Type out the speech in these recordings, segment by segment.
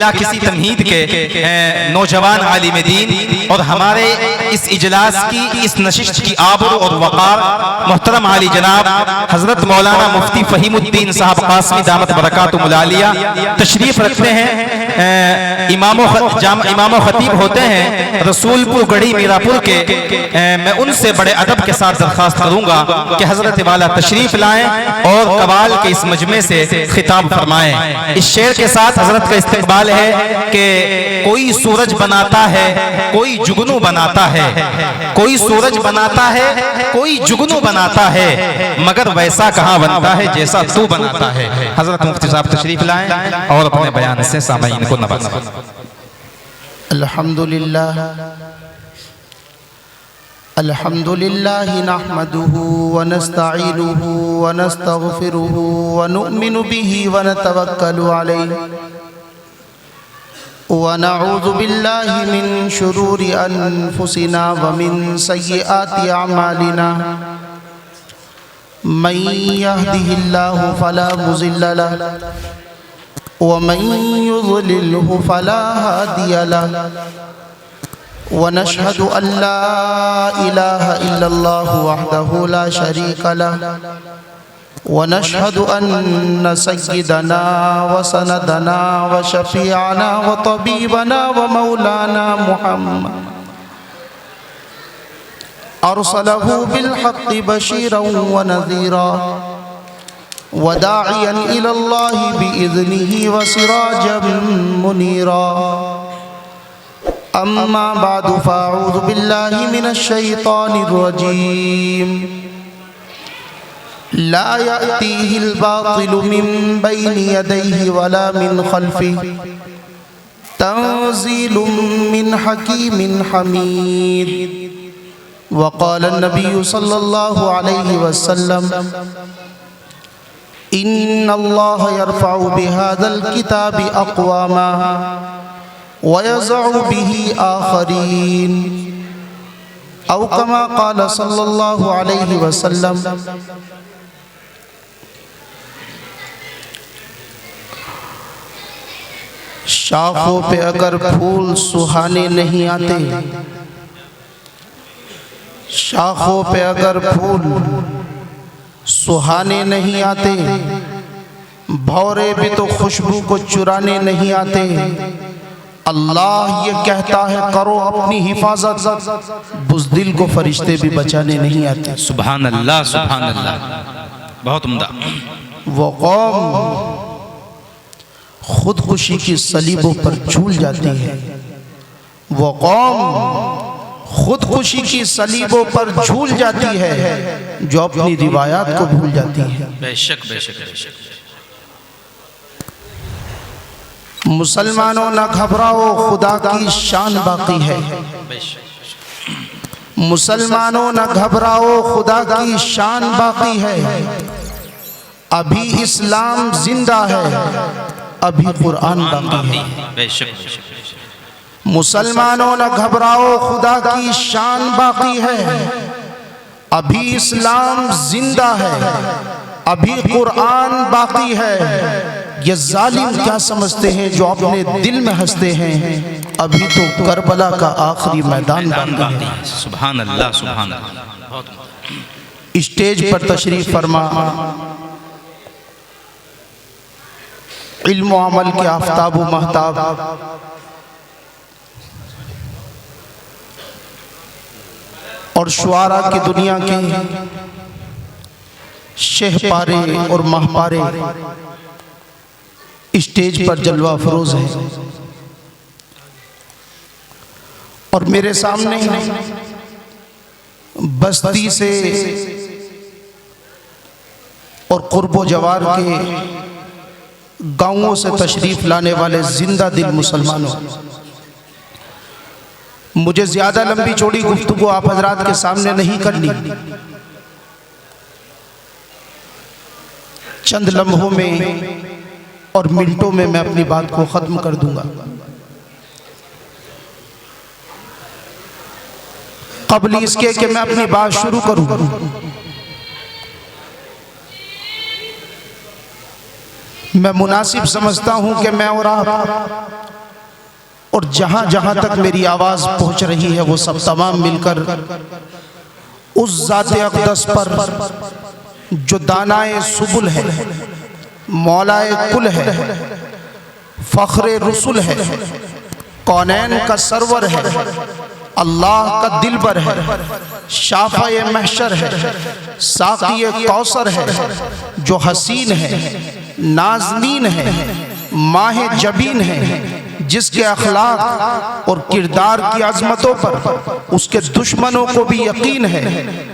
किसी तमहीद के नौजवान आलिम दीन और हमारे इस इजलास की इस नशिस्त की आबरू और वक़ार मोहतरम आली जनाब हजरत मौलाना मुफ्ती फ़हीमुद्दीन साहब क़ासमी दामत बरकातुहुल आलिया तशरीफ़ रखते हैं। इमाम ख़तीब होते हैं रसूलपुर गढ़ी मीरापुर के। मैं उनसे बड़े अदब के साथ दरख्वास्त करूँगा कि हजरत वाला तशरीफ़ लाएँ और कबाल के इस मजमे से खिताब फरमाएँ। इस शेर के साथ हजरत का इस्तकबाल है कि कोई सूरज बनाता है कोई जुगनू बनाता है, कोई सूरज बनाता है कोई जुगनू बनाता है, मगर वैसा कहाँ बनता है जैसा तू बनाता है। हजरत मुफ्ती साहब तशरीफ लाएं और अपने बयान से सामईन को नवाजें। अल्हम्दुलिल्लाह अल्हम्दुलिल्लाह नहमदुहु व नस्तईनुहु व नस्तगफिरुहु व नु'मिनु बिही व नतवक्कलु अलैहि व नऊज़ु बिल्लाहि मिन शुरूरि अनफुसिना व मिन सय्यिआति अमालिना मन यहदिहिल्लाहु फला मुज़िल्ल लहु व मन युज़लिल्हु फला हादिय लहु व नशहदु अल्ला इलाहा इल्लल्लाहु वहदहु ला शरीका लहु व नशहदु अन्न सय्यिदना व सनदना व शफीअना व तबीबना व मौलाना मुहम्मद अरसलहु बिलहक़्क़ि बशीरन व नज़ीरा व दाइयन इलल्लाहि बिइज़्निहि व सिराजम मुनीरा। अम्मा बादु फ़अऊज़ु बिल्लाहि मिनश शैतानिर रजीम। ला यअतीहिल बातिलु मिन बैनि यदैहि वला मिन खल्फिहि तंज़ीलुम मिन हकीमिन हमीद। वक़ाल नबी सल्लल्लाहु अलैहि वसल्लम इन्नल्लाह यरफ़उ बिहाज़ल किताबि अक़वामा व यज़अु बिही आख़रीन। औ कमा क़ाल सल्लल्लाहु अलैहि वसल्लम। शाखों पे अगर फूल सुहाने नहीं आते, शाखों पे अगर फूल सुहाने नहीं आते, भौरे भी तो खुशबू को चुराने नहीं आते। अल्लाह ये कहता है करो अपनी हिफाजत, बुज़दिल को फरिश्ते भी बचाने नहीं आते। सुभान अल्लाह सुभान अल्लाह, बहुत उम्दा। वो कौम खुदकुशी की सलीबों पर झूल जाती है, वो कौम खुदकुशी की सलीबों पर झूल जाती है जो अपनी रिवायात को भूल जाती है। बेशक बेशक बेशक। मुसलमानों न घबराओ खुदा की शान बाकी है, मुसलमानों न घबराओ खुदा की शान बाकी है। अभी इस्लाम जिंदा है, अभी कुरान बाकी है। मुसलमानों न घबराओ खुदा की शान बाकी है, अभी इस्लाम जिंदा है, अभी कुरान बाकी है। ये जालिम क्या समझते हैं जो अपने दिल में हंसते हैं, अभी तो करबला का आखिरी मैदान बाकी है। सुभान अल्लाह सुभान अल्लाह। स्टेज पर तशरीफ फरमा इल्म अमल के आफ्ताब व महताब और शुआरा की दुनिया के शहपारे और महपारे स्टेज पर जलवा फरोज है। और मेरे सामने बस्ती से और कुर्बो जवार के गांवों से तशरीफ लाने वाले जिंदा दिल मुसलमानों, मुझे ज्यादा लंबी चौड़ी गुफ्तगू आप हजरात के सामने नहीं करनी। चंद लम्हों में और मिनटों में मैं अपनी बात को खत्म कर दूंगा। क़ब्ल इसके कि मैं अपनी बात शुरू करूं, मैं मुनासिब समझता हूं कि मैं और आप और जहां जहां तक मेरी आवाज पहुंच रही है वो सब तमाम मिलकर उस ज़ाते अक़दस पर जो दानाए सुबुल है, मौलाए कुल है, फ़ख्रे रसूल है, कौनैन का सरवर है, अल्लाह का दिलबर है, शाफ़ाए महशर है, साक़िए कौसर है, जो हसीन है, नाज़नीन है, माह जबीन है, जिसके अखलाक और किरदार की अजमतों पर उसके दुश्मनों को भी यकीन है,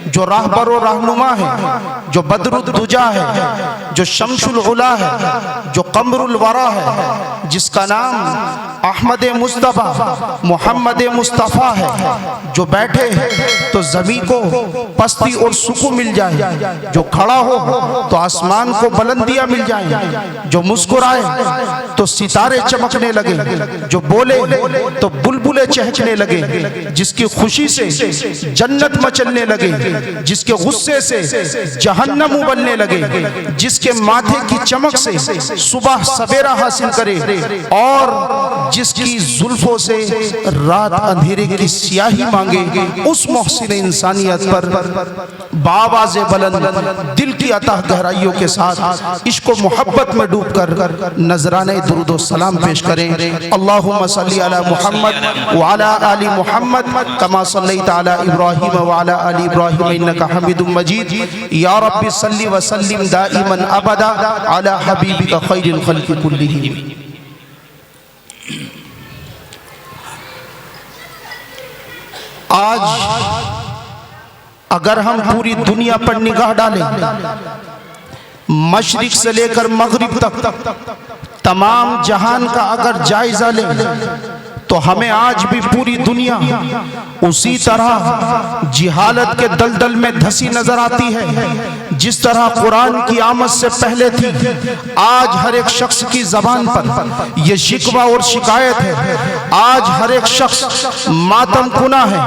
जो राहबर और रहनुमा है, जो बदरुद्दुजा है, जो शम्सुल उला है, जो कमरुल वरा है, जिसका नाम अहमद मुस्तफ़ा मोहम्मद मुस्तफ़ा है, जो बैठे तो ज़मीं को पस्ती और सुकून मिल जाए, जो खड़ा हो तो आसमान को बुलंदियां मिल जाए, जो मुस्कुराए तो सितारे चमकने लगे, जो बोले तो बुलबुले चहकने लगे, जिसकी खुशी से जन्नत मचलने लगे, जिसके गुस्से से जहन्नम उबलने लगे, जिसके माथे की चमक से सुबह सवेरा हासिल करे और जिसकी जुल्फों से रात अंधेरे की स्याही मांगे, उस मोहसिन इंसानियत पर बावाज़े बुलंद दिल की अतः गहराइयों के साथ इश्क व मोहब्बत में डूबकर नजराने दुरूद व सलाम पेश करें। अल्लाहुम्मा सल्ली अला मुहम्मद व अला आलि मुहम्मद कमा सल्लैता अला इब्राहीम व अला आलि इब्राहीम इन्नका हमीदुम मजीद। या रब्बि सल्लि व सल्लिम दाइमन अबदा अला हबीबिका खैरिल खल्क़ि कुल्लिहिम। आज अगर हम पूरी दुनिया पर निगाह डालें, मशरिक से लेकर मगरिब तक तमाम जहान का अगर जायजा लें तो हमें आज भी पूरी दुनिया उसी तरह जिहालत के दलदल में धसी नजर आती है जिस तरह कुरान की आमद से पहले थी। आज हर एक शख्स की जबान पर यह शिकवा और शिकायत है, आज हर एक शख्स मातम कुना है,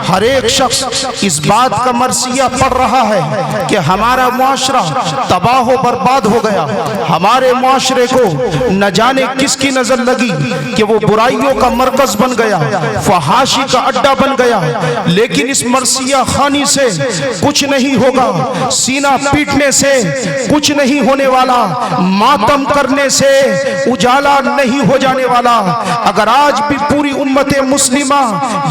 हर एक शख्स इस बात का मरसिया पढ़ रहा है कि हमारा मुआशरा तबाह व बर्बाद हो गया, हमारे मुआशरे को न जाने किसकी नजर लगी कि वो बुराइयों का मरकज बन गया, फहाशी का अड्डा बन गया। लेकिन इस मरसिया खानी से कुछ नहीं होगा, सीना पीटने से कुछ नहीं होने वाला, मातम करने से उजाला नहीं हो जाने वाला। अगर आज भी पूरी उम्मत मुस्लिमा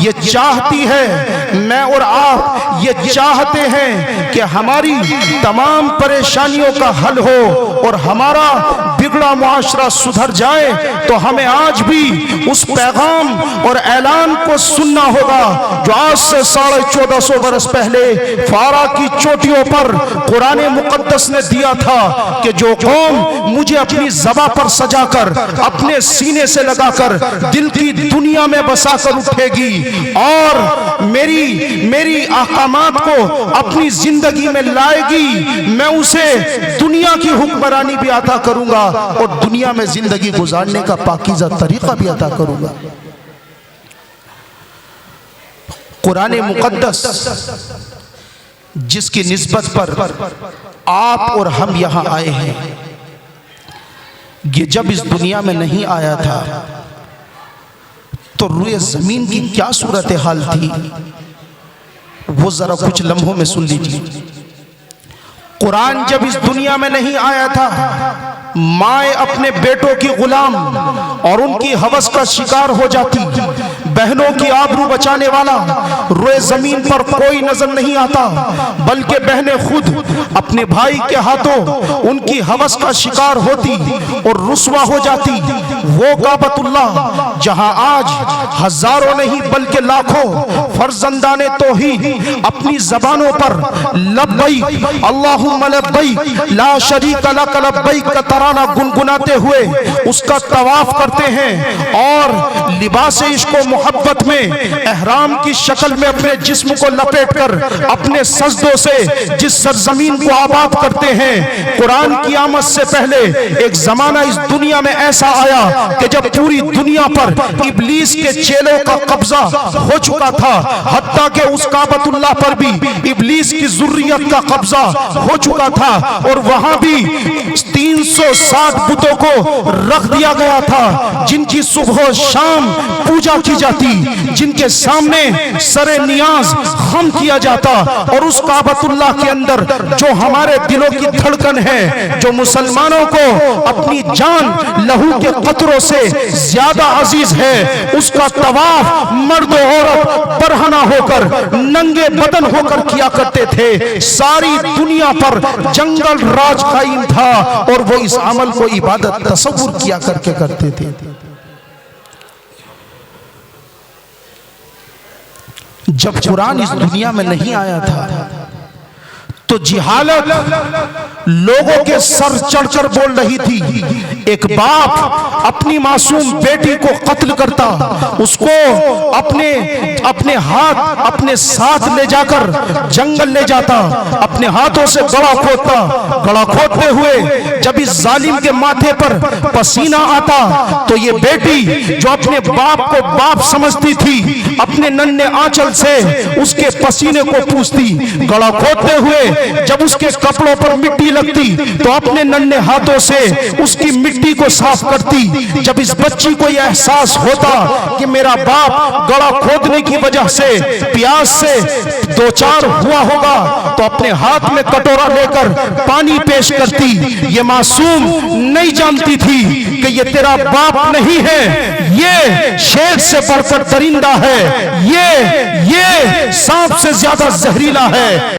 ये चाहती है, मैं और आप ये चाहते हैं कि हमारी तमाम परेशानियों का हल हो और हमारा बिगड़ा मुआशरा सुधर जाए, तो हमें आज भी उस पैगाम और ऐलान को सुनना होगा जो आज से 1450 बरस पहले फारा की चोटियों पर कुरान मुकद्दस ने दिया था कि जो कौम मुझे अपनी ज़बां पर सजाकर, अपने सीने से लगाकर दिल की दुनिया में बसाकर उठेगी और मेरी अहकामात को अपनी जिंदगी में लाएगी, मैं उसे दुनिया की हुक्मरानी भी अता करूंगा और दुनिया में जिंदगी गुजारने का पाकीज़ा तरीका भी अता करूंगा। कुरान मुकद्दस जिसकी निस्बत पर आप और हम यहां आए हैं, ये जब इस दुनिया में नहीं आया था तो रुए जमीन की क्या सूरत हाल थी, वो जरा कुछ लम्हों में सुन लीजिए। कुरान जब इस दुनिया में नहीं आया था, माए अपने बेटों की गुलाम और उनकी हवस का शिकार हो जाती, बहनों की आबरू बचाने वाला रोए जमीन पर कोई नजर नहीं आता, बल्कि बहनें खुद अपने भाई के हाथों उनकी हवस का शिकार होती और रुस्वा हो जाती। वो काबतुल्लाह जहां आज हजारों नहीं बल्कि लाखों फर्जंदाने तौहीद अपनी जबानों पर लब्बैक अल्लाहुम्मा लब्बैक ला शरीका लक लब्बैक का तराना गुनगुनाते हुए उसका तवाफ करते हैं और लिबास इश्क व मोहब्बत में एहराम की शक्ल में अपने जिस्म को लपेटकर अपने सजदों से जिस सरजमीन को आबाद करते हैं, कुरान की आमद से पहले एक जमाना इस दुनिया में ऐसा आया कि जब पूरी दुनिया पर इब्लीस के चेलों का कब्जा हो चुका था, हत्ता के उस काबतुल्लाह पर भी इब्लीस की जुर्रियत का कब्जा हो चुका था और वहां भी 360 बुतों को रख दिया गया था जिनकी सुबह शाम पूजा की जाती, जिनके सामने सरे नियाज खम किया जाता। और उस काबतुल्लाह के अंदर जो हमारे दिलों की धड़कन है, जो मुसलमानों को अपनी जान लहू के कतरों से ज्यादा अजीज है, उसका तवाफ मर्द औरत बरहना होकर नंगे बदन होकर किया करते थे। सारी दुनिया पर जंगल राज कायम था और वो इस अमल को इबादत तसव्वुर किया करके करते थे। जब कुरान इस दुनिया में नहीं आया था तो जिहालत लोगों के सर चढ़कर बोल रही थी। एक बाप अपनी मासूम बेटी को कत्ल करता, उसको अपने हाथ अपने साथ ले जाकर जंगल ले जाता, अपने हाथों से गड़ा खोदता, गड़ा खोदते हुए जब इस जालिम के माथे पर पसीना आता तो ये बेटी जो अपने बाप को बाप समझती थी, अपने नन्हे आंचल से उसके पसीने को पूछती, गड़ा खोदते हुए जब उसके कपड़ों पर मिट्टी लगती तो अपने नन्हे हाथों से उसकी मिट्टी को साफ करती। जब इस बच्ची को यह एहसास होता कि मेरा बाप गड़ा खोदने की वजह से प्यास से दो चार हुआ होगा तो अपने हाथ में कटोरा लेकर पानी पेश करती। ये मासूम नहीं जानती थी कि ये तेरा बाप नहीं है, ये शेर से बढ़कर दरिंदा है, ये सांप से ज्यादा जहरीला है।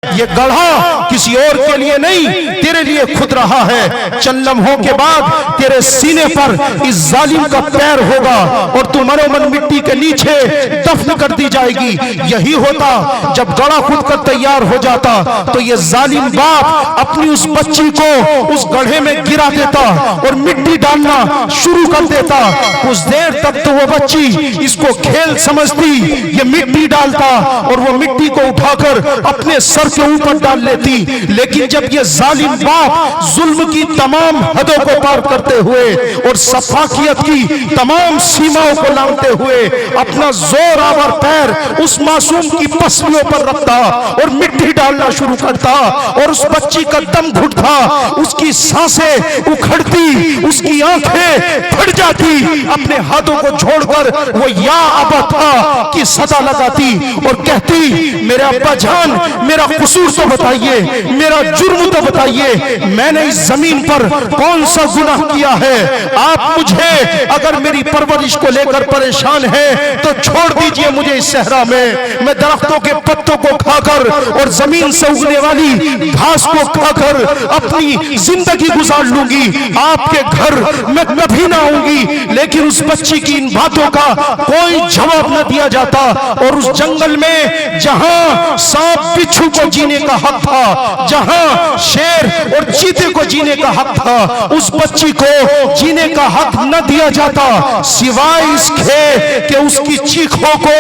ये गढ़ा किसी और के लिए नहीं, तेरे लिए खुद रहा है। चंद लम्हों के बाद तेरे सीने पर इस जालिम का पैर होगा और तू मरोमन मिट्टी के नीचे दफन कर दी जाएगी। यही होता जब गढ़ा खुद कर तैयार हो जाता तो ये जालिम बाप अपनी उस बच्ची को उस गड्ढे में गिरा देता और मिट्टी डालना शुरू कर देता। कुछ देर तक तो वो बच्ची इसको खेल समझती, ये मिट्टी डालता और वो मिट्टी को उठाकर अपने सर के ऊपर डाल लेती। लेकिन जब ये जालिम बाप जुल्म की तमाम हदों को पार करते हुए और सफाकियत की तमाम सीमाओं को लांघते हुए अपना जोर आवर पैर उस मासूम की पसलियों पर रखता और मिट्टी डालना शुरू करता और उस बच्ची का दम घुटता, उसकी सांसें उखड़ती, उसकी आंखें फट जाती, अपने हाथों को छोड़कर वो या अबा था की सदा लगाती और कहती, मेरे अब्बा जान मेरा कसूर तो बताइए, मेरा जुर्म तो बताइए, मैंने इस जमीन पर कौन सा गुनाह किया है? आप मुझे अगर मेरी परवरिश को लेकर परेशान है तो छोड़ दीजिए मुझे इस सहरा में। मैं दरख्तों के पत्तों को खाकर और जमीन से उगने वाली घास को खाकर अपनी जिंदगी गुजार लूंगी, आपके घर मैं कभी ना आऊंगी। लेकिन उस बच्ची की इन बातों का कोई जवाब न दिया जाता और उस जंगल में जहां सांप बिच्छू को जीने का हक था, जहां शेर और चीते को जीने का हक था, उस बच्ची को जीने का हक न दिया जाता सिवाय इसके कि उसकी चीखों को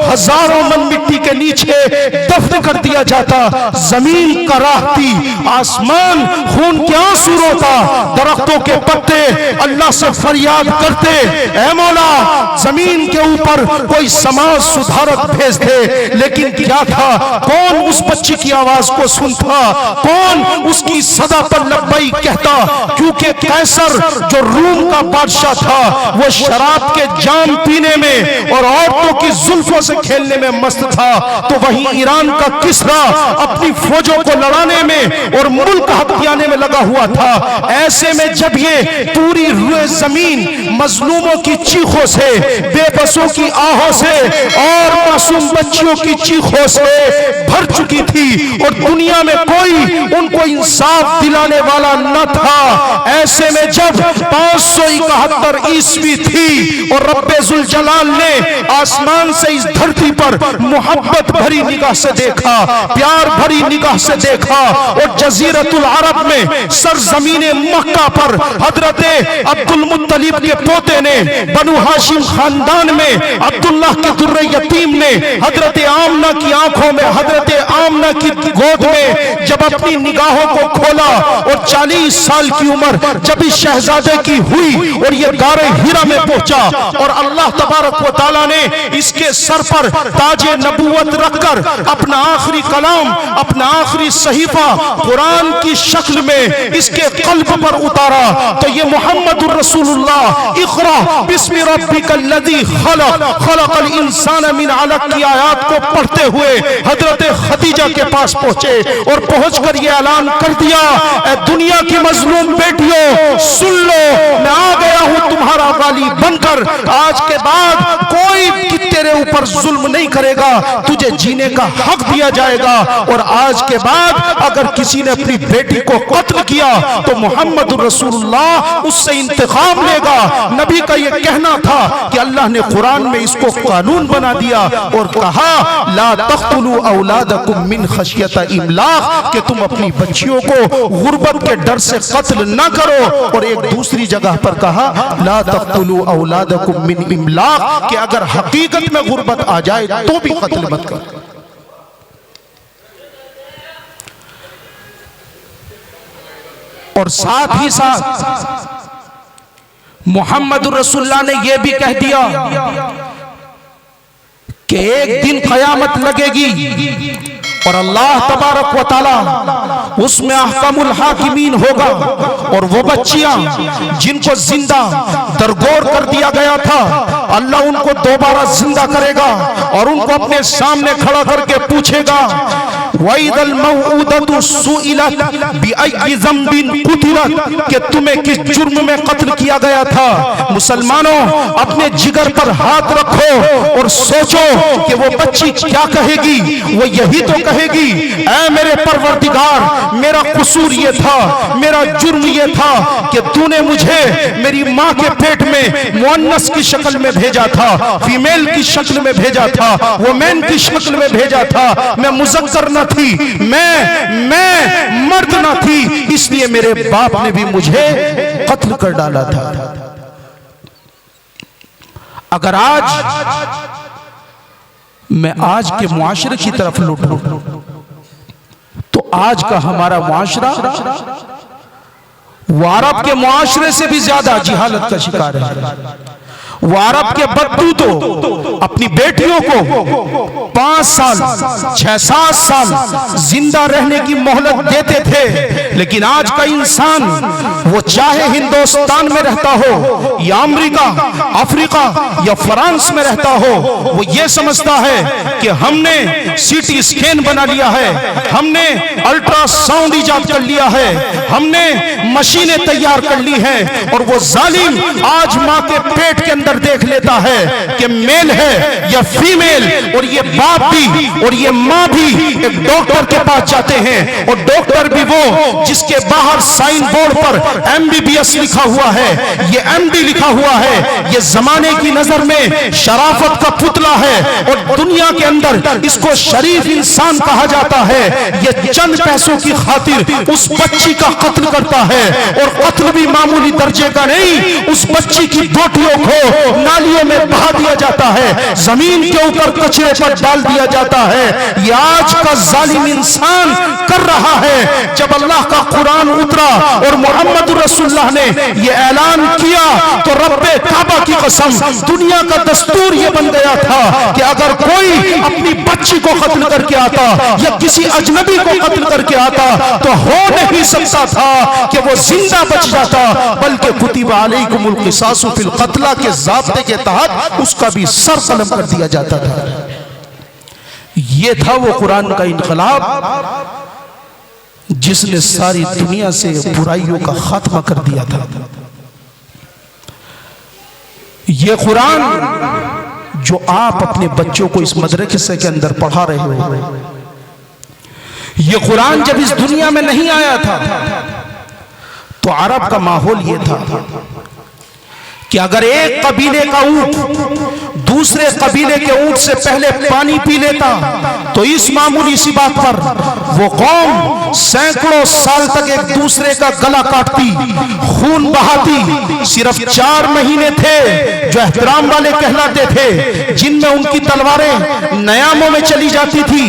हजारों मन मिट्टी के नीचे दफन कर दिया जाता। जमीन कराहती, आसमान खून के आंसू रोता, दरख्तों के पत्ते अल्लाह से फरियाद करते, ऐ मौला जमीन के ऊपर कोई समाज सुधारक भेज दे। लेकिन क्या था, कौन उस बच्ची की आवाज को सुनता, कौन उसकी सदा पर लब्बैक कहता? क्योंकि कैसर जो रूम का बादशाह था वो शराब के जाम पीने में और औरतों की जुल्फों से खेलने में मस्त था, तो वहीं ईरान का किस्रा अपनी फौजों को लड़ाने में और मुल्क हथियाने में लगा हुआ था। ऐसे में जब ये पूरी रुए जमीन मजलूमों की चीखों से, बेबसों की आहों से और मासूम बच्चियों की चीखों से भर चुकी थी, और दुनिया में कोई उनको इंसाफ दिलाने वाला न था। ऐसे में जब 571 ईस्वी थी और रब्बे जुल जलाल ने आसमान से इस धरती पर मोहब्बत भरी निगाह से देखा, प्यार भरी निगाह से देखा, और जजीरतुल अरब में सरजमीने मक्का पर हजरते अब्दुल मुत्तलिब के पोते ने, बनु हाशिम खानदान में अब्दुल्लाह के दुर्रे यतीम ने हजरते आमना की आंखों में, हजरते आमना की गोद में जब अपनी निगाहों को खोला और 40 साल की उम्र जब इस शहजादे की हुई और ये गारे हीरा में पहुंचा और अल्लाह तबारक व तआला ने इसके सर पर ताजे नबूवत रखकर अपना आखिरी कलाम, अपना आखिरी सहीफा कुरान की शक्ल में इसके कल्ब पर उतारा, तो ये मोहम्मदुर रसूलुल्लाह इक़रा बिस्मि रब्बिकल लज़ी खलक़ खलक़ल इंसान मिन अलक़ की आयत को पढ़ते हुए हजरत खदीजा के पास पहुंचे और पहुंचकर ये ऐलान कर दिया, ए दुनिया की मजलूम बेटियों सुन लो, मैं आ गया हूं तुम्हारा वाली बनकर। आज के बाद कोई तेरे ऊपर जुल्म नहीं करेगा, तुझे जीने का हक दिया जाएगा। और आज के बाद अगर किसी ने अपनी बेटी को कत्ल किया तो मोहम्मद रसूलुल्लाह उससे इंतकाम लेगा। नबी का यह कहना था कि अल्लाह ने कुरान में इसको कानून बना दिया और कहा ला तक़्तुलू औलादकुम मिन खशियत इमलाक, कि तुम अपनी बच्चियों को गुर्बत के डर से कत्ल ना करो। और एक दूसरी जगह पर कहा ला तक़्तुलू औलादकुम मिन इमलाक, कि अगर हकीकत में गुर्बत आ जाए तो भी कत्ल मत करो। और साथ ही साथ मोहम्मद रसूलुल्लाह ने यह भी कह दिया कि एक दिन कयामत लगेगी और अल्लाह तबारक व तआला उसमें अहकामुल हाकिमीन होगा, और वो बच्चियां जिनको जिंदा दरगोर कर दिया गया था अल्लाह उनको दोबारा जिंदा करेगा और उनको अपने सामने खड़ा करके पूछेगा वइदल मौऊदतु सुइलत बिअय्यि ज़ंबिन कुतिलत, कि तुम्हें किस जुर्म में कत्ल किया गया था। मुसलमानों, अपने जिगर पर हाथ रखो और सोचो कि वो बच्ची क्या कहेगी। वो यही तो कहेगी, ऐ मेरे परवरदिगार, मेरा कसूर ये था, मेरा जुर्म ये था कि तूने मुझे मेरी माँ के पेट में मुअन्नस की शक्ल में भेजा था, फीमेल की शक्ल में भेजा था, वुमेन की शक्ल में भेजा था, मैं मुज़क्कर न थी, मैं मर्द न थी, इसलिए मेरे बाप ने भी मुझे कत्ल कर डाला था। अगर आज मैं आज के मुआशरे की तरफ लौटूं तो आज का हमारा मुआशरा वो अरब के मुआशरे से भी ज्यादा जिहालत का शिकार है। वो अरब के बद्दू तो अपनी बेटियों को 5 साल 6-7 साल जिंदा रहने की मोहलत देते थे, लेकिन आज का इंसान वो चाहे हिंदुस्तान में रहता हो या अमेरिका, अफ्रीका या फ्रांस में रहता हो, वो ये समझता है कि हमने सीटी स्कैन बना लिया है, हमने अल्ट्रासाउंड इजाद कर लिया है, हमने मशीनें तैयार कर ली हैं, और वो जालिम आज माँ के पेट के अंदर देख लेता है कि मेल है या फीमेल, और ये बाप भी और ये माँ भी एक डॉक्टर के पास जाते हैं, और डॉक्टर भी वो जिसके बाहर साइन बोर्ड पर MBBS लिखा हुआ है, ये MD लिखा हुआ है, ये जमाने की नजर में शराफत का पुतला है और दुनिया के अंदर इसको शरीफ इंसान कहा जाता है। ये चंद पैसों की खातिर उस बच्ची का कत्ल करता है, और कत्ल भी मामूली दर्जे का नहीं, उस बच्ची की बोटियों को नालियों में बहा दिया जाता है, जमीन के ऊपर कचरे पर डाल दिया जाता है। ये आज का जालिम इंसान कर रहा है। जब अल्लाह का कुरान उतरा और मोहम्मद रसूलुल्लाह ने ये ऐलान किया तो रब्बे काबा की कसम, दुनिया का दस्तूर ये बन गया था कि अगर कोई अपनी बच्ची को कत्ल करके आता या किसी अजनबी को कत्ल करके आता तो हो नहीं सकता था कि वो जिंदा बच जाता, बल्कि कुतिबा अलैकुमुल क़िसासु फिल क़त्ला के ज़ाब्ते के तहत उसका भी सर कलम कर दिया जाता था। ये था वो कुरान का इनकलाब जिसने सारी दुनिया से बुराइयों का खात्मा कर दिया था। ये कुरान जो आप अपने बच्चों को इस मदरसे के अंदर पढ़ा रहे हो, ये कुरान जब इस दुनिया में नहीं आया था तो अरब का माहौल ये था कि अगर एक कबीले का ऊंट दूसरे कबीले के ऊंट से पहले पानी पी लेता तो इस मामूली सी बात पर वो कौम सैकड़ों साल तक एक दूसरे का गला काटती, खून बहाती। सिर्फ 4 महीने थे जो एहतराम वाले कहलाते थे, जिनमें उनकी तलवारें नयामों में चली जाती थी।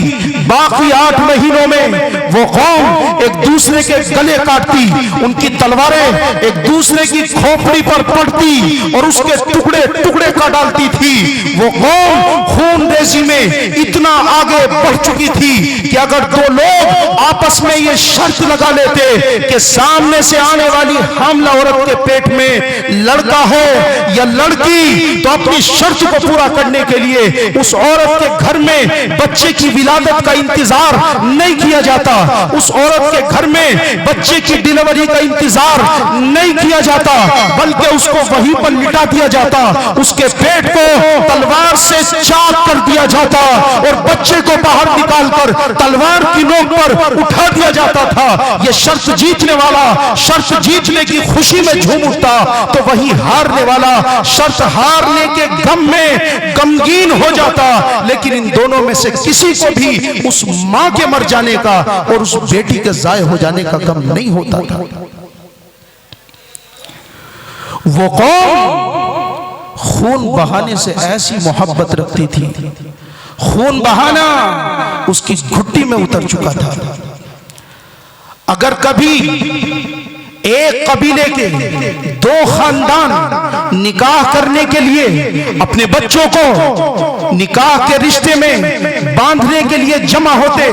बाकी 8 महीनों में वो कौम एक दूसरे के गले काटती, उनकी तलवारें एक दूसरे की खोपड़ी पर पड़ती और उसके टुकड़े टुकड़े कर डालती थी। वो कौम खूनरेजी में इतना आगे बढ़ चुकी थी कि अगर 2 लोग आपस में ये शर्त लगा लेते कि सामने से आने वाली हामला औरत के पेट में लड़का हो या लड़की, तो अपनी शर्त को पूरा करने के लिए उस औरत के घर में बच्चे की विलादत का इंतजार नहीं किया जाता, उस औरत के घर में बच्चे की डिलीवरी का इंतजार नहीं किया जाता, बल्कि उसको वहीं पर लिटा दिया जाता, उसके पेट को तलवार से चाक कर दिया जाता और बच्चे को बाहर निकालकर तलवार की नोक पर उठा दिया जाता था। यह शर्त जीतने वाला शर्त जीतने की खुशी में झूम उठता, तो वही हारने वाला शर्त हारने के गम में गमगीन हो जाता। लेकिन इन दोनों में से किसी को भी उस मां के मर जाने का और उस बेटी के जाये हो जाने का गम नहीं होता था। वो कौम खून बहाने से ऐसी मोहब्बत रखती थी, खून बहाना उसकी घुट्टी में उतर चुका था। अगर कभी एक कबीले के 2 खानदान निकाह करने के लिए अपने बच्चों को निकाह के रिश्ते में बांधने के लिए जमा होते,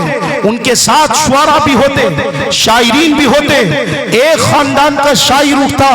उनके साथ शुआरा भी होते, शायरीन भी होते। एक खानदान का शायर उठता,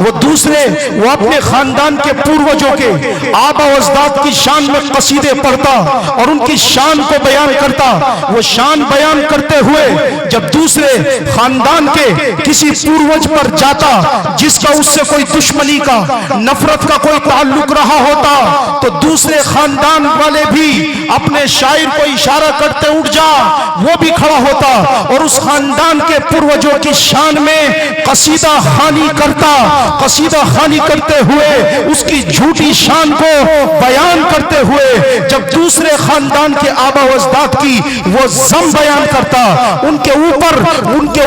वो अपने खानदान के पूर्वजों के आबा अजदाद की शान में कसीदे पढ़ता और उनकी शान को बयान करता। वो शान बयान करते हुए जब दूसरे खानदान के किसी पूर्वज पर जाता जिसका उससे कोई दुश्मनी का, नफरत का कोई ताल्लुक रहा होता, तो दूसरे खानदान वाले भी अपने शायर को इशारा करते उठ जा, वो भी खड़ा होता और उस खानदान के पूर्वजों की शान में कसीदा खानी करता। कसीदा खानी करते हुए उसकी झूठी शान को बयान करते हुए जब दूसरे खानदान के आबा अजदाद की वो जम बयान करता, उनके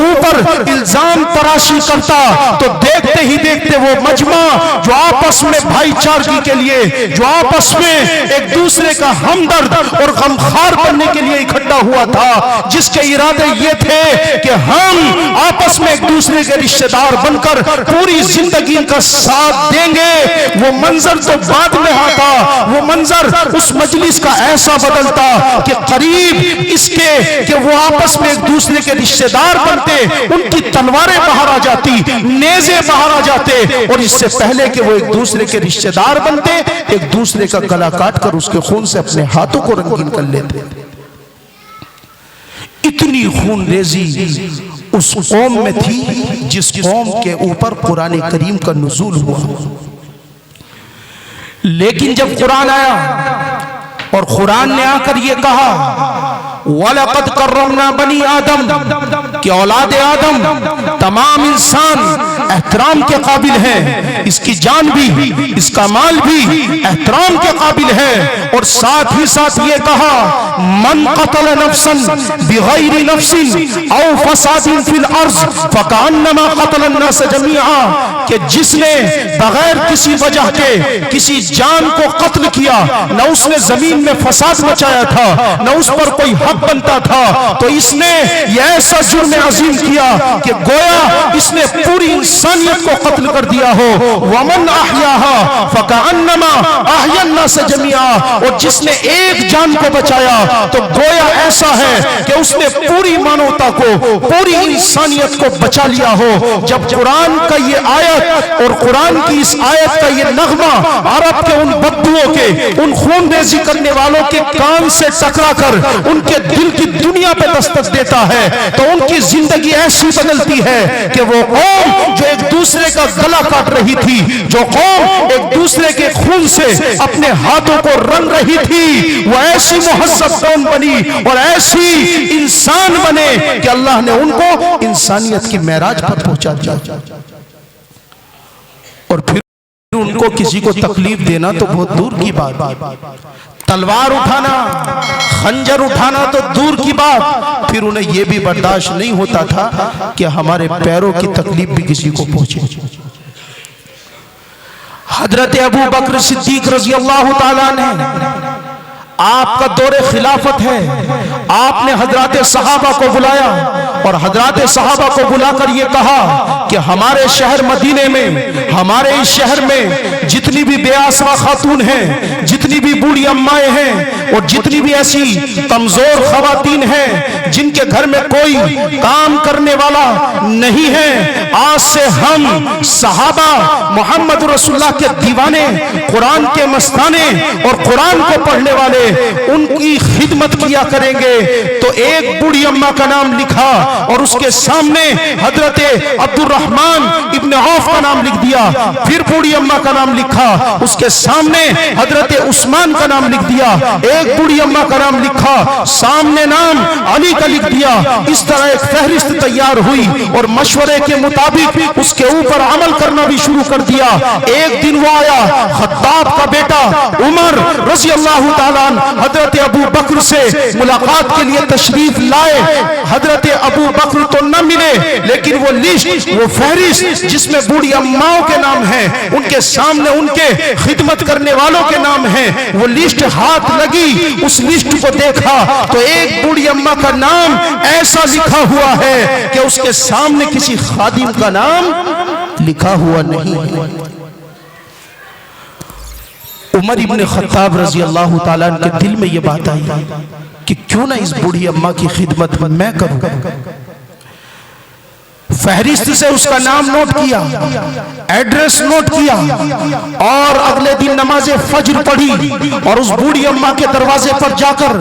ऊपर इल्जाम तराशी करता, तो देखते ही देखते वो मजमा जो आपस में भाईचारगी के लिए, जो आपस में एक दूसरे का हमदर्द और गमखार बनने के लिए इकट्ठा हुआ था, जिसके इरादे ये थे कि हम आपस में एक दूसरे के रिश्तेदार बनकर पूरी जिंदगी का साथ देंगे, वो मंजर तो बाद में आता। वो मंजर उस मजलिस का ऐसा बदलता कि करीब इसके कि वो आपस में एक दूसरे के रिश्तेदार बनते, उनकी तलवारें बाहर आ जाती, नेज़े बाहर आ जाते, और इससे पहले कि वो एक दूसरे के रिश्तेदार बनते, एक दूसरे का गला काटकर उसके खून से अपने हाथों को रंगीन कर लेते। इतनी खूनरेजी उस कौम में थी जिस कौम के ऊपर कुरान करीम का नुज़ूल हुआ। लेकिन जब कुरान आया और कुरान ने आकर ये कहा वलक़द कर्रमना बनी आदम, कि औलाद आदम तमाम इंसान एहतराम के काबिल है, इसकी जान भी इसका माल भी एहतराम के काबिल है। और साथ ही साथ ये कहा मन क़तल नफ्सन बिग़ैरि नफ्सिन औ फ़सादिन फ़िल अर्ज़ फ़कअन्नमा क़तल अन्नास जमीआ, कि जिसने बगैर किसी वजह के किसी जान को कत्ल किया, न उसने जमीन में फसाद मचाया था, न उस पर कोई हक बनता था, तो इसने यह ऐसा जुर्म अजीम किया कि गोया इसने पूरी इंसानियत को कत्ल कर दिया हो। वमन अहयाहा फकअन्नमा अहया अन्नास जमीआ, और जिसने एक जान को बचाया तो गोया ऐसा है कि उसने पूरी मानवता को, पूरी इंसानियत को बचा लिया हो। जब कुरान का ये आयत और कुरान की इस आयत का ये नगमा अरब के उन बद्दुओं के, उन खूनरेजी करने वालों के कान से टकरा कर उनके दिल की दुनिया पे दस्तक देता है, तो उनकी जिंदगी ऐसी बदलती है कि वो कौम जो एक दूसरे का गला काट रही थी, जो कौम एक दूसरे के खून से अपने हाथों को रंग रही थी वो ऐसी मुहज्जब कौम बनी और ऐसी इंसान बने कि अल्लाह ने उनको इंसानियत की मेराज पर पहुंचा दिया। और फिर उनको किसी को तकलीफ देना तो बहुत दूर की बात, तलवार उठाना, खंजर उठाना तो दूर की बात, फिर उन्हें यह भी बर्दाश्त नहीं होता था कि हमारे पैरों की तकलीफ भी किसी को पहुंचे। हजरत अबू बकर सिद्दीक रज़ी अल्लाह ताला ने, आपका दौरे खिलाफत है, आपने हजरत सहाबा को बुलाया और हजरत सहाबा को बुलाकर ये कहा कि हमारे शहर मदीने में, हमारे इस शहर में जितनी भी बेआसरा खातून हैं, जितनी भी बूढ़ी अम्माएं हैं और जितनी भी ऐसी कमजोर खवातीन हैं जिनके घर में कोई काम करने वाला नहीं है, आज से हम सहाबा मोहम्मद रसूलुल्लाह के दीवाने, कुरान के मस्ताने और कुरान को पढ़ने वाले उनकी खिदमत किया करेंगे। तो एक बूढ़ी अम्मा का नाम लिखा और उसके सामने हजरत अब्दुर्रहमान इब्न औफ का नाम लिख दिया। फिर बूढ़ी अम्मा का नाम लिखा, उसके सामने हजरत उस्मान का नाम लिख दिया। एक बूढ़ी अम्मा का नाम लिखा, सामने नाम अली का लिख दिया। इस तरह एक फहरिस्त तैयार हुई और मशवरे के मुताबिक उसके ऊपर अमल करना भी शुरू कर दिया। एक दिन वो आया, खत्ताब का बेटा उमर रज़ी अल्लाह ताला हजरत अबू बकर से मुलाकात के लिए तशरीफ लाए। हजरत अबू बकर तो न मिले, लेकिन वो लिस्ट, वो फहरिस्त जिसमें बूढ़ी अम्माओं के नाम हैं, उनके सामने उनके खिदमत करने वालों के नाम हैं, वो लिस्ट हाथ लगी। उस लिस्ट को देखा तो एक बूढ़ी अम्मा का नाम ऐसा लिखा हुआ है कि उसके सामने किसी खादिम का नाम लिखा हुआ नहीं है। उमर इब्न खत्ताब रज़ी अल्लाह ताला के दिल में ये बात आई कि क्यों ना इस बूढ़ी अम्मा की खिदमत मैं करूं। फहरिस्त से उसका नाम नोट किया, एड्रेस नोट किया और अगले दिन नमाज़े फज्र पढ़ी और उस बूढ़ी अम्मा के दरवाजे पर जाकर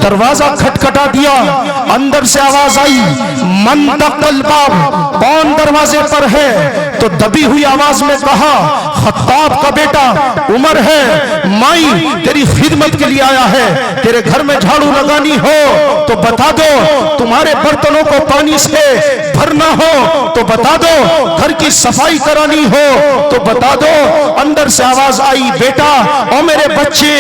दरवाजा खटखटा दिया। अंदर से आवाज आई, मन दक़ल बाब, कौन दरवाजे पर है? तो दबी हुई आवाज में कहा, खत्ताब का बेटा उमर है, माई तेरी खिदमत के लिए आया है। तेरे घर में झाड़ू लगानी हो तो बता दो, तुम्हारे बर्तनों को पानी से भरना हो तो बता दो, घर की सफाई करानी हो तो बता दो। अंदर से आवाज आई, बेटा और मेरे बच्चे,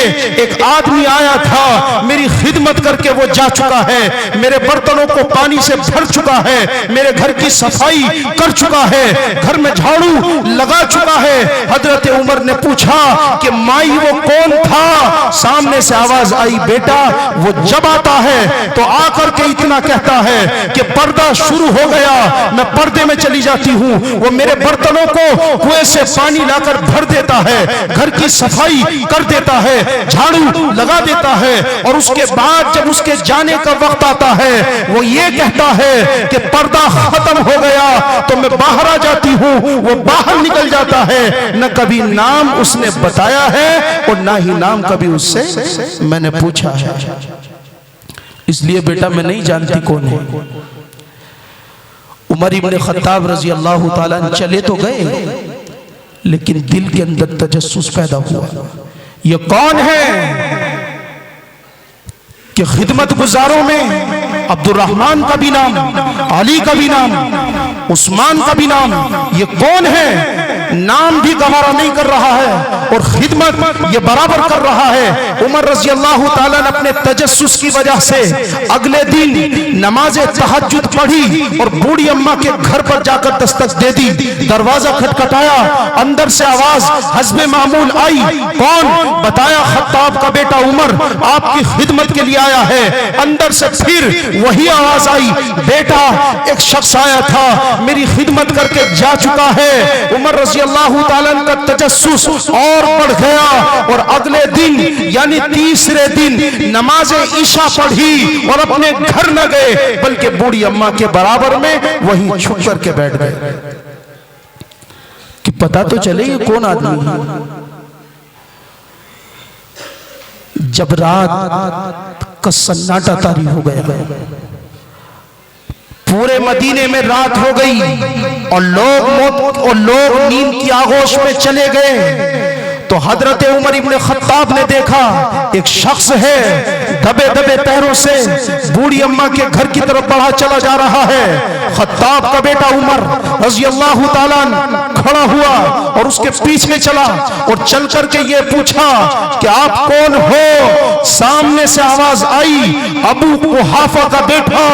एक आदमी आया था, मेरी खिदमत करके वो जा चुका है, मेरे बर्तनों को पानी से भर चुका है, मेरे घर की सफाई कर चुका है, घर में झाड़ू लगा चुका है। हजरत उमर ने पूछा कि माई वो कौन था? सामने से आवाज आई, बेटा वो जब आता है तो आकर के इतना कहता है कि पर्दा शुरू हो गया, मैं पर्दे में चली जाती हूँ, वो मेरे बर्तनों को कुएं से पानी लाकर भर देता है, घर की सफाई कर देता है, झाड़ू लगा देता है और उसके बाद जब उसके जाने का वक्त आता है वो ये कहता है कि पर्दा खत्म हो गया तो मैं बाहर आ जाती हूँ। वो बाहर निकल जाता है, न कभी नाम उसने बताया है और ना ही नाम कभी उससे मैंने पूछा है। इसलिए बेटा मैं नहीं जानती कौन है। उमर इब्न खत्ताब रज़ी अल्लाह ताला चले तो गए, लेकिन दिल के अंदर तजस्सुस पैदा हुआ, ये कौन है कि खिदमत गुजारों में अब्दुर्रहमान का भी नाम, अली का भी नाम, उस्मान का भी नाम, ये कौन है? नाम भी गवारा नहीं कर रहा है और खिदमत ये बराबर कर रहा है। उमर रज़ी अल्लाह ताला ने अपने तजस्सुस की वजह से अगले दिन नमाज़े तहज्जुद पढ़ी और बूढ़ी अम्मा के घर पर जाकर दस्तक दे दी। दरवाजा खटखटाया, अंदर से आवाज हस्बे मामूल आई, कौन? बताया खत्ताब का बेटा उमर आपकी खिदमत के लिए आया है। अंदर से फिर वही आवाज आई, बेटा एक शख्स आया था, मेरी खिदमत करके जा चुका है। उमर रज़ी अल्लाह ताला का तजस्सुस और बढ़ गया और अगले दिन यानी तीसरे दिन नमाज़े ईशा पढ़ी और अपने घर न गए, बल्कि बूढ़ी अम्मा के बराबर में वहीं छुप करके बैठ गए कि पता तो चले ये कौन आदमी है। जब रात का सन्नाटा तारी हो गया, पूरे मदीने में रात हो गई और लोग नींद की आगोश में चले गए, तो हजरत उमर इब्ने खत्ताब ने देखा एक शख्स है दबे दबे पैरों से बूढ़ी अम्मा के घर की तरफ बढ़ा चला जा रहा है। खत्ताब का बेटा उमर रज़ी अल्लाह ताला खड़ा हुआ और उसके पीछे चला और चल करके ये पूछा कि आप कौन हो? सामने से आवाज आई, अबू कुहाफा का बेटा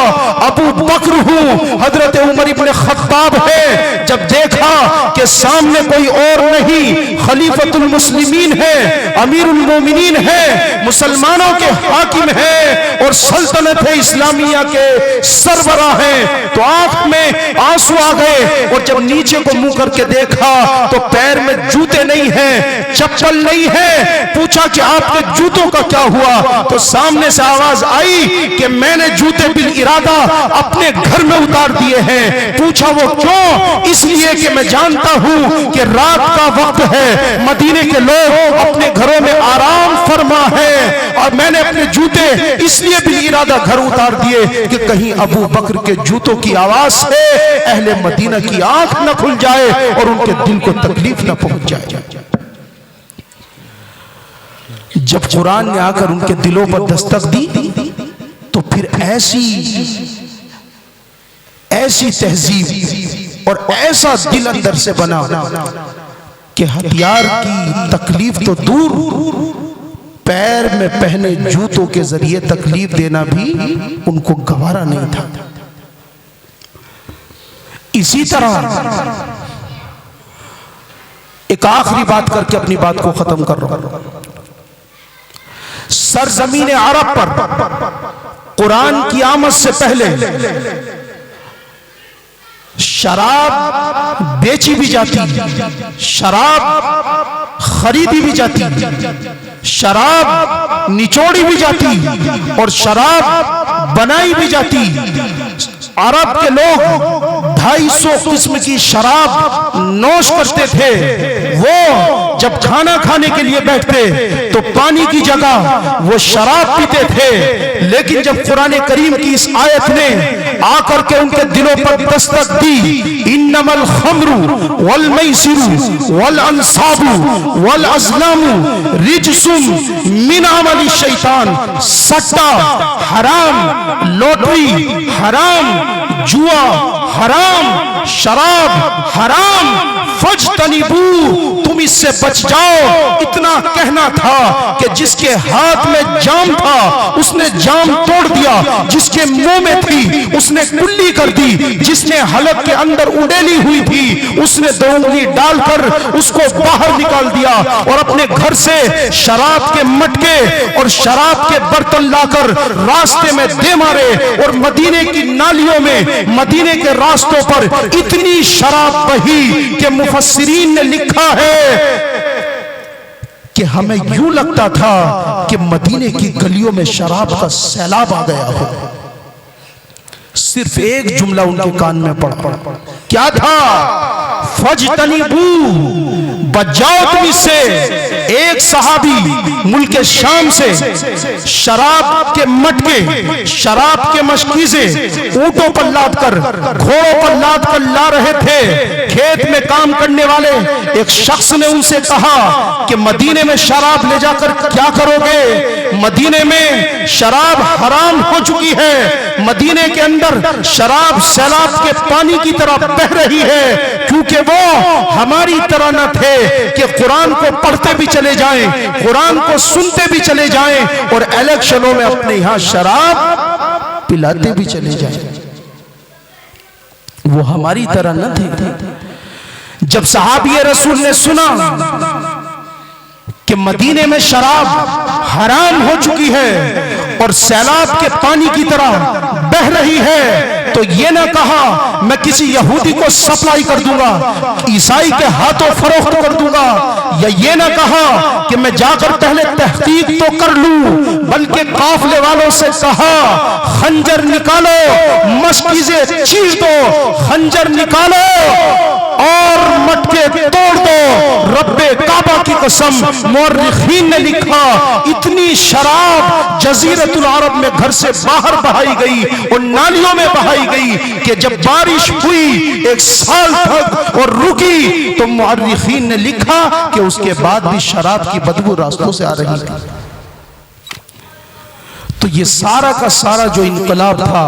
अबू बकर हूं, हजरत उमर इब्ने खत्ताब है। जब देखा कि सामने कोई और नहीं, खलीफतुल मुस्लिमीन है, अमीरुल मोमिनीन है, मुसलमानों के हाकिम है और सल्तनत इस्लामिया के सरबराह हैं, तो आंख में आंसू आ गए। और जब नीचे को मुंह करके देखा तो पैर में जूते नहीं हैं, चप्पल नहीं है। पूछा कि आपके जूतों का क्या हुआ? तो सामने से आवाज आई कि मैंने जूते बिल इरादा अपने घर में उतार दिए हैं। पूछा वो क्यों? इसलिए कि मैं जानता हूं कि रात का वक्त है, मदीने के लोग अपने घरों में आराम फरमा है और मैंने अपने जूते इसलिए बिल इरादा घर उतार दिए कि कहीं अबू बकर के जूतों की आवाज से अहले मदीना की आंख न खुल जाए और उनके दिल को तकलीफ न पहुंच जाए। जब कुरान ने आकर उनके दिलों पर दस्तक दी तो फिर ऐसी तहजीब और ऐसा दिल अंदर से बना कि हथियार की तकलीफ तो दूर, पैर में पहने जूतों के जरिए तकलीफ देना भी उनको गवारा नहीं था। इसी तरह एक आखिरी बात करके अपनी बात को खत्म कर रहा हूं। सरजमीन अरब पर कुरान की आमद से पहले शराब बेची भी जाती, शराब खरीदी भी जाती, शराब निचोड़ी भी जाती और शराब बनाई भी जाती। अरब के लोग 250 किस्म की शराब नोश करते थे। वो जब खाना खाने के लिए बैठते तो पानी की जगह वो शराब पीते थे। लेकिन जब कुरान करीम की इस आयत ने आकर के उनके दिलों पर दस्तक दी, इन्नमल खम्रु वल मैसिरु वल अंसाबु वल अज़लामु रिजसुम मिन अमलि शैतान, सट्टा हराम, लॉटरी हराम, जुआ हराम, शराब हराम, फज्तनिबू, तुम इससे बच जाओ। इतना कहना था कि जिसके हाथ में जाम था उसने जाम तोड़ दिया, जिसके मुंह में थी उसने कुल्ली कर दी, जिसने हलक के अंदर उड़ेली हुई थी उसने 2 उंगली डालकर उसको बाहर निकाल दिया और अपने घर से शराब के मटके और शराब के बर्तन लाकर रास्ते में दे मारे। और मदीने की नालियों में, मदीने के रास्तों पर इतनी शराब बही कि मुफस्सिरीन ने लिखा है कि हमें यूं लगता था कि मदीने की गलियों में शराब का सैलाब आ गया हो। सिर्फ एक जुमला उनके कान में पड़ा, क्या था? फज्तनिबू, बच जाओ तुम इससे। एक सहाबी मुल्क शाम से शराब के मटके, शराब के मशकीज़े ऊंटों पर लाद कर, घोड़ों पर लाद कर ला रहे थे। खेत में काम करने वाले एक शख्स ने उनसे कहा कि मदीने में शराब ले जाकर क्या करोगे? मदीने में शराब हराम हो चुकी है, मदीने के अंदर शराब सैलाब के पानी की तरह बह रही है, क्योंकि वो हमारी तरह न थे कि कुरान को पढ़ते भी चले जाएं, कुरान को सुनते भी चले जाएं और इलेक्शनों में अपने यहां शराब पिलाते भी चले जाएं। वो हमारी तरह न थे। जब सहाबी रसूल ने सुना कि मदीने में शराब हराम हो चुकी है और सैलाब के पानी की तरह बह रही है, तो ये ना कहा मैं किसी यहूदी को सप्लाई कर दूंगा, ईसाई के हाथों फरोख्त कर दूंगा, या ये ना कहा कि मैं जाकर पहले तहकीक तो कर लूं, बल्कि काफले वालों से कहा खंजर निकालो, मशकीज़े चीर दो, खंजर निकालो और मटके तोड़ दो। रब्बे काबा की कसम, मुअर्रिखीन ने लिखा इतनी शराब जजीरतुल अरब में घर से बाहर बहाई गई और नालियों में बहाई गई कि जब बारिश हुई 1 साल तक और रुकी तो मुअर्रिखीन ने लिखा कि उसके बाद भी शराब की बदबू रास्तों से आ रही थी। तो ये सारा का सारा जो इनकलाब था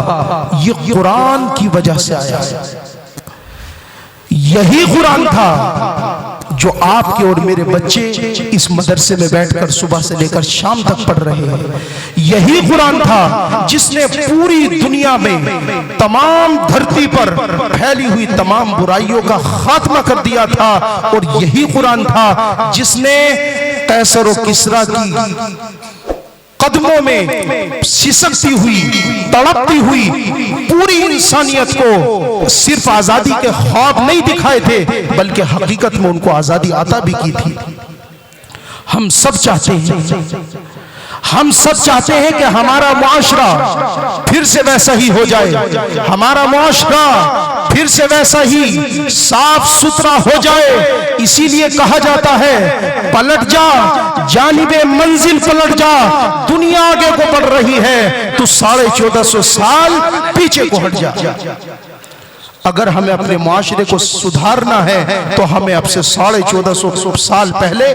ये कुरान की वजह से आया। यही कुरान था जो आपके और मेरे बच्चे इस मदरसे में बैठकर सुबह से लेकर शाम तक पढ़ रहे हैं। यही कुरान था जिसने पूरी दुनिया में तमाम धरती पर फैली हुई तमाम बुराइयों का खात्मा कर दिया था। और यही कुरान था जिसने कैसर और किसरा की कदमों में सिसकती हुई, तड़पती हुई पूरी इंसानियत को सिर्फ आजादी के ख्वाब नहीं दिखाए थे, बल्कि हकीकत में उनको आजादी अता भी की थी। हम सब चाहते हैं कि हमारा मुआशरा फिर से वैसा ही हो जाए, हमारा मुआशरा फिर से वैसा ही साफ सुथरा हो जाए। इसीलिए कहा जाता है पलट जा जानिबे मंजिल पलट जा, दुनिया आगे को बढ़ रही है तो 1450 साल पीछे को हट जा। अगर हमें अपने मुआशरे को सुधारना है तो हमें अब से 1450 साल पहले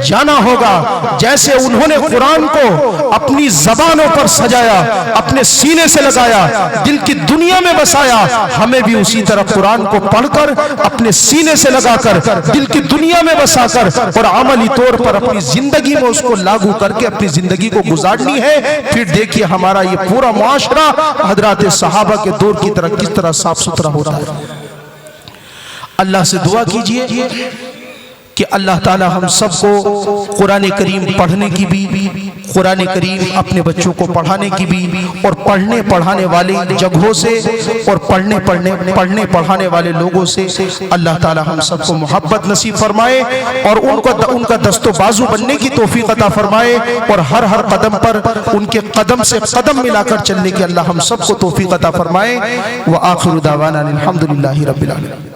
जाना होगा। जैसे उन्होंने कुरान को अपनी जबानों पर सजाया, अपने सीने से लगाया, दिल की दुनिया में बसाया, हमें भी उसी तरह कुरान को पढ़कर अपने सीने से लगाकर दिल की दुनिया में बसाकर और अमली तौर पर अपनी जिंदगी में उसको लागू करके अपनी जिंदगी को गुजारनी है। फिर देखिए हमारा ये पूरा मुआशरा हजरात सहाबा के दौर की तरह किस तरह साफ सुथरा हो। अल्लाह से दुआ कीजिए कि अल्लाह ताला हम सबको कुरान करीम पढ़ने की भी, कुरान करीम अपने बच्चों को पढ़ाने की भी और पढ़ने पढ़ाने वाले जगहों से और पढ़ने पढ़ाने वाले लोगों से अल्लाह ताला हम सबको मोहब्बत नसीब फरमाए और उनका दस्तो बाजू बनने की तौफीक अता फरमाए और हर कदम पर उनके कदम से कदम मिलाकर चलने की अल्लाह हम सबको तौफीक अता फरमाए। व आखिरु दावाना अल्हम्दुलिल्लाहि रब्बिल आलमीन।